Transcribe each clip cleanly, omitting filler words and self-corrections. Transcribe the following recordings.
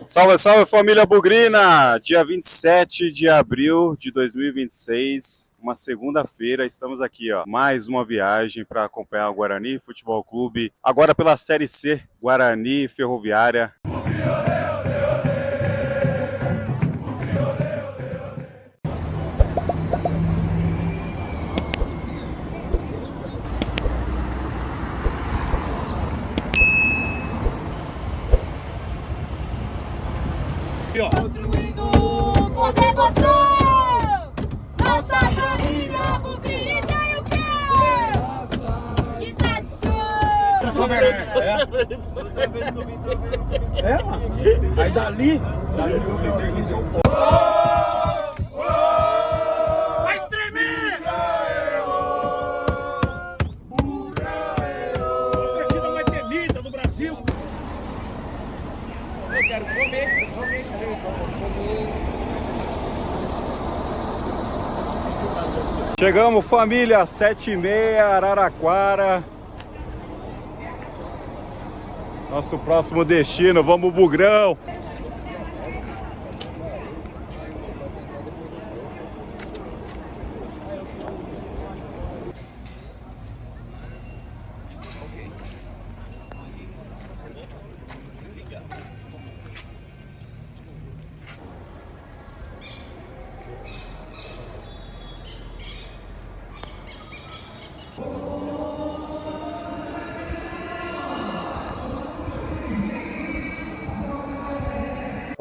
Salve, salve família Bugrina! Dia 27 de abril de 2026, uma segunda-feira, estamos aqui, ó. Mais uma viagem para acompanhar o Guarani Futebol Clube, agora pela Série C, Guarani Ferroviária. Construindo com devoção nossa família bugrina e o quê? E tradição. Aí dali eu vim em São Paulo. Vai tremer! A torcida mais temida do Brasil. Eu quero comer. Chegamos, família, 7h30, Araraquara. Nosso próximo destino, vamos Bugrão.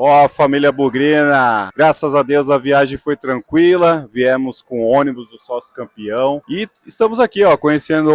Ó, família Bugrina, graças a Deus a viagem foi tranquila, viemos com o ônibus do sócio campeão e estamos aqui, ó, conhecendo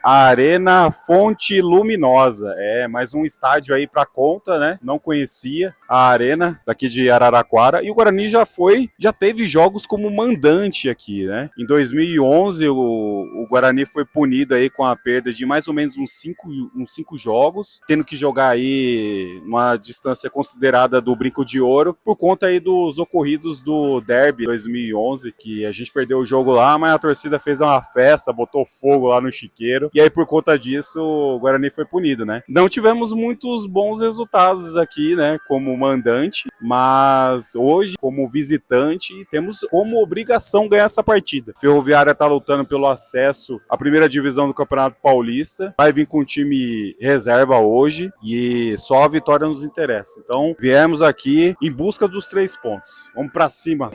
a Arena Fonte Luminosa. É, mais um estádio aí pra conta, né? Não conhecia a Arena daqui de Araraquara e o Guarani já teve jogos como mandante aqui, né? Em 2011 o Guarani foi punido aí com a perda de mais ou menos uns cinco jogos, tendo que jogar aí uma distância considerada do Brinco de Ouro, por conta aí dos ocorridos do Derby 2011, que a gente perdeu o jogo lá, mas a torcida fez uma festa, botou fogo lá no chiqueiro, e aí por conta disso o Guarani foi punido, né? Não tivemos muitos bons resultados aqui, né, como mandante, mas hoje, como visitante, temos como obrigação ganhar essa partida. A Ferroviária tá lutando pelo acesso à primeira divisão do Campeonato Paulista, vai vir com um time reserva hoje, e só a vitória nos interessa. Então, viemos aqui em busca dos 3 pontos. Vamos pra cima.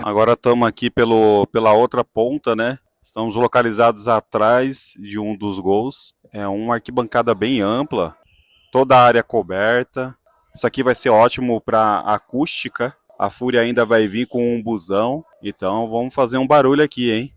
Agora estamos aqui pela outra ponta, né? Estamos localizados atrás de um dos gols. É uma arquibancada bem ampla, toda a área coberta. Isso aqui vai ser ótimo para acústica. A Fúria ainda vai vir com um busão, então vamos fazer um barulho aqui, hein?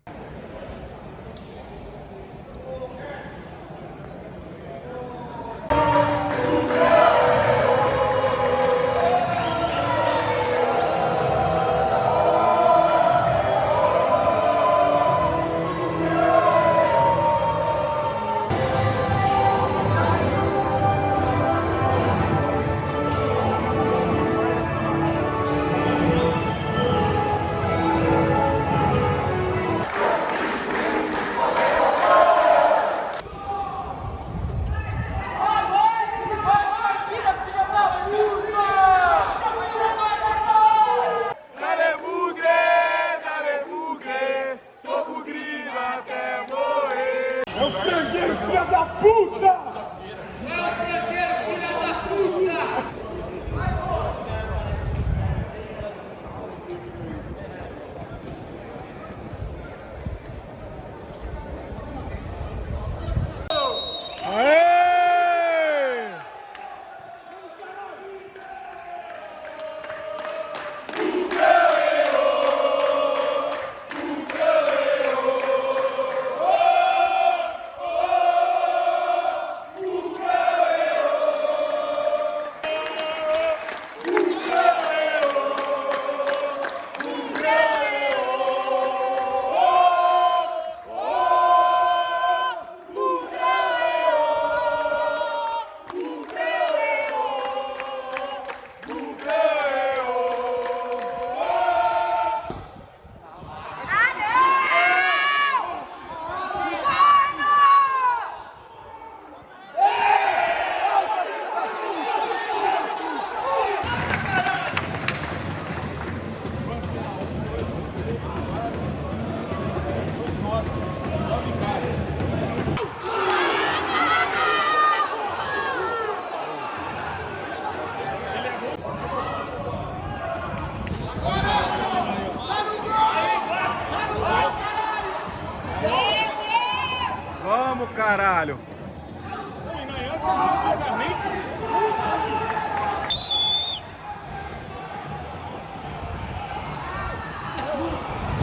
caralho.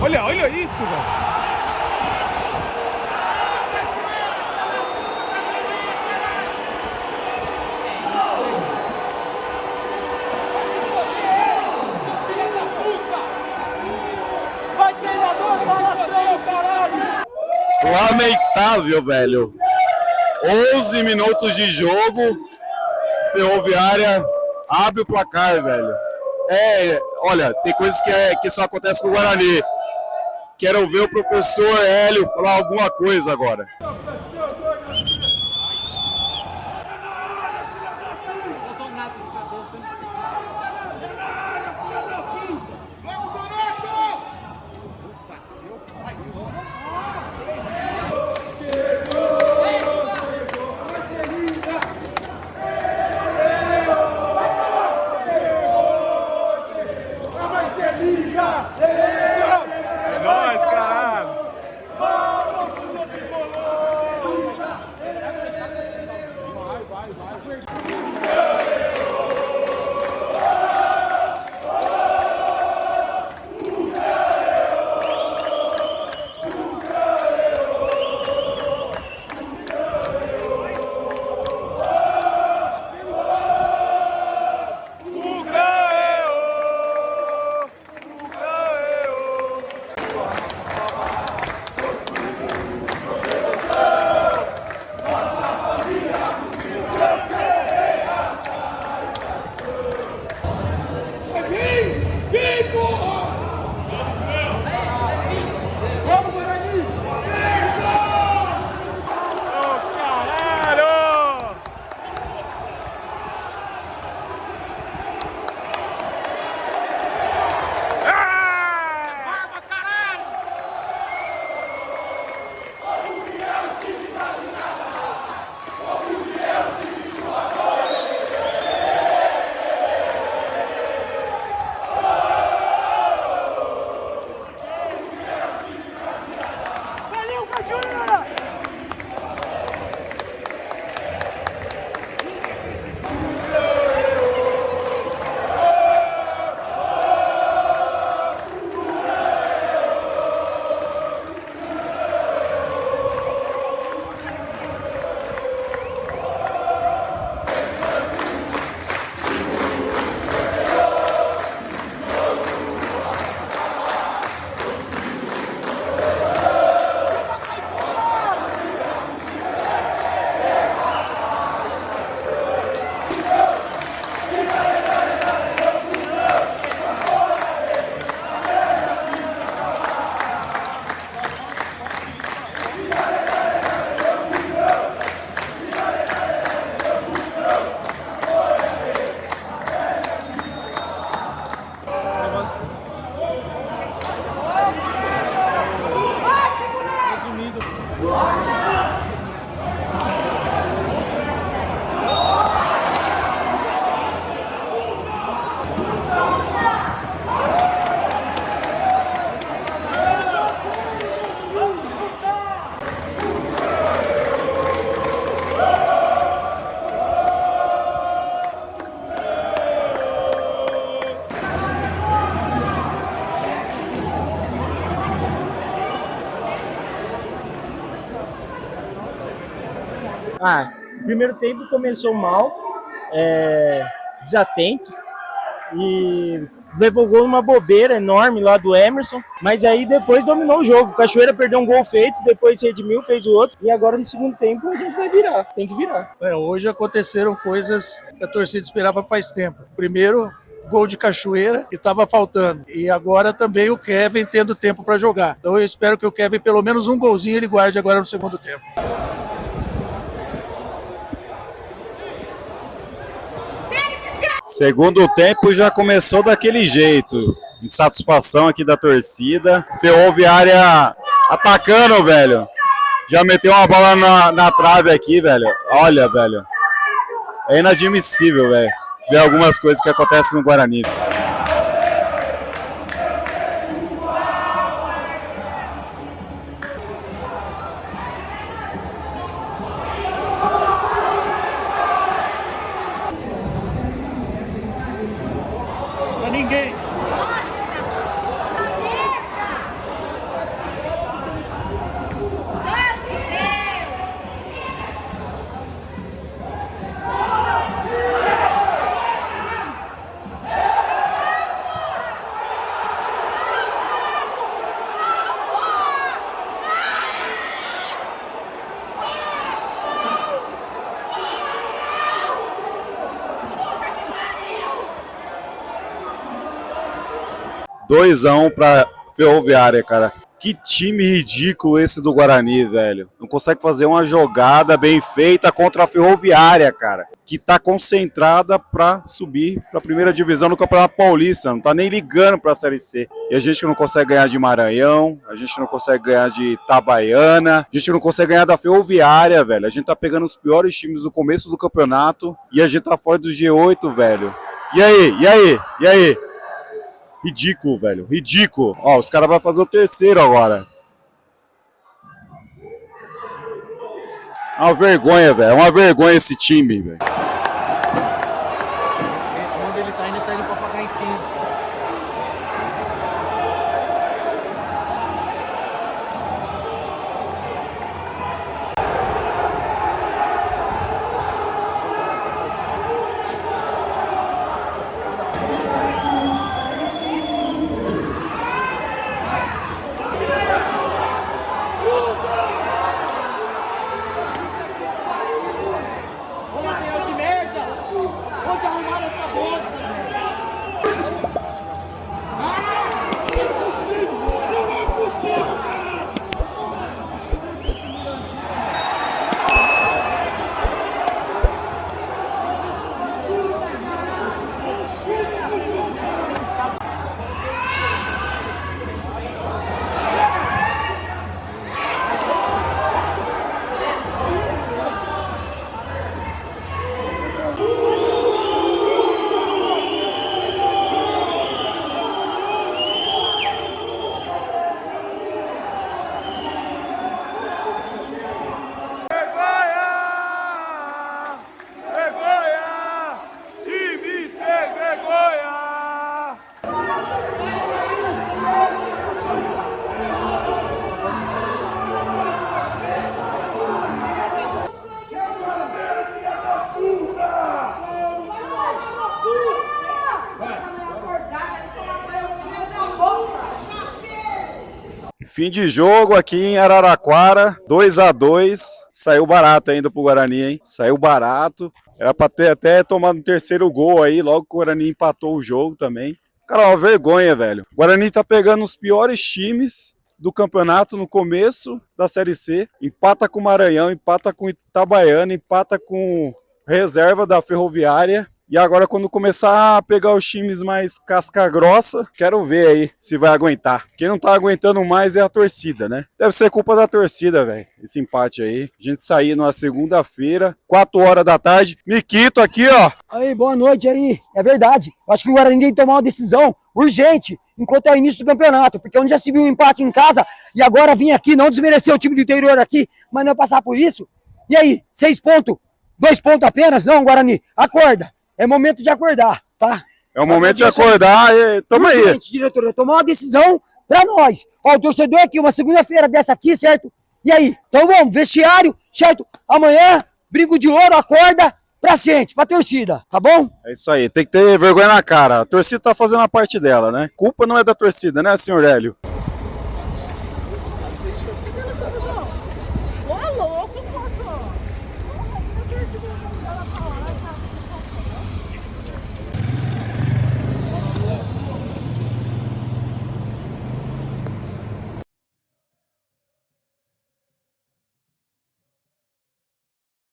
Olha isso, velho. Lamentável, velho. 11 minutos de jogo. Ferroviária abre o placar, velho. Olha, tem coisas que só acontece com o Guarani. Quero ver o professor Hélio falar alguma coisa agora. O primeiro tempo começou mal, desatento, e levou gol numa bobeira enorme lá do Emerson, mas aí depois dominou o jogo. O Cachoeira perdeu um gol feito, depois se redimiu, fez o outro, e agora no segundo tempo a gente vai virar, tem que virar. Hoje aconteceram coisas que a torcida esperava faz tempo. Primeiro, gol de Cachoeira, que estava faltando, e agora também o Kevin tendo tempo para jogar. Então eu espero que o Kevin pelo menos um golzinho ele guarde agora no segundo tempo. Segundo tempo já começou daquele jeito. Insatisfação aqui da torcida. Ferroviária atacando, velho. Já meteu uma bola na trave aqui, velho. Olha, velho. É inadmissível, velho, ver algumas coisas que acontecem no Guarani. 2-1 pra Ferroviária, cara. Que time ridículo esse do Guarani, velho. Não consegue fazer uma jogada bem feita contra a Ferroviária, cara. Que tá concentrada pra subir pra primeira divisão do Campeonato Paulista. Não tá nem ligando pra Série C. E a gente não consegue ganhar de Maranhão, a gente não consegue ganhar de Itabaiana, a gente não consegue ganhar da Ferroviária, velho. A gente tá pegando os piores times no começo do campeonato e a gente tá fora do G8, velho. E aí? Ridículo, velho. Ridículo. Ó, os caras vão fazer o terceiro agora. É uma vergonha, velho. É uma vergonha esse time, velho. Onde ele tá indo pra pagar em cima. Ô, de merda! Onde arrumaram essa bosta, velho? Vergonha! Time sem vergonha! Fim de jogo aqui em Araraquara, 2-2. Saiu barato ainda pro Guarani, hein? Saiu barato. Era pra ter até tomado um terceiro gol aí, logo que o Guarani empatou o jogo também. Cara, uma vergonha, velho. O Guarani tá pegando os piores times do campeonato no começo da Série C. Empata com o Maranhão, empata com o Itabaiana, empata com reserva da Ferroviária. E agora, quando começar a pegar os times mais casca grossa, quero ver aí se vai aguentar. Quem não tá aguentando mais é a torcida, né? Deve ser culpa da torcida, velho, esse empate aí. A gente sair numa segunda-feira, 4 horas da tarde. Miquito aqui, ó. Aí, boa noite aí. É verdade. Eu acho que o Guarani tem que tomar uma decisão urgente, enquanto é o início do campeonato, porque onde já se viu um empate em casa e agora vir aqui, não desmerecer o time do interior aqui, mas não passar por isso. E aí, 6 pontos? 2 pontos apenas? Não, Guarani, acorda. É momento de acordar, tá? É o momento de acordar e tamo aí. Urgente, diretoria, tomar uma decisão pra nós. Ó, o torcedor aqui, uma segunda-feira dessa aqui, certo? E aí? Então vamos, vestiário, certo? Amanhã, brinco de ouro, acorda pra gente, pra torcida, tá bom? É isso aí, tem que ter vergonha na cara. A torcida tá fazendo a parte dela, né? Culpa não é da torcida, né, senhor Hélio?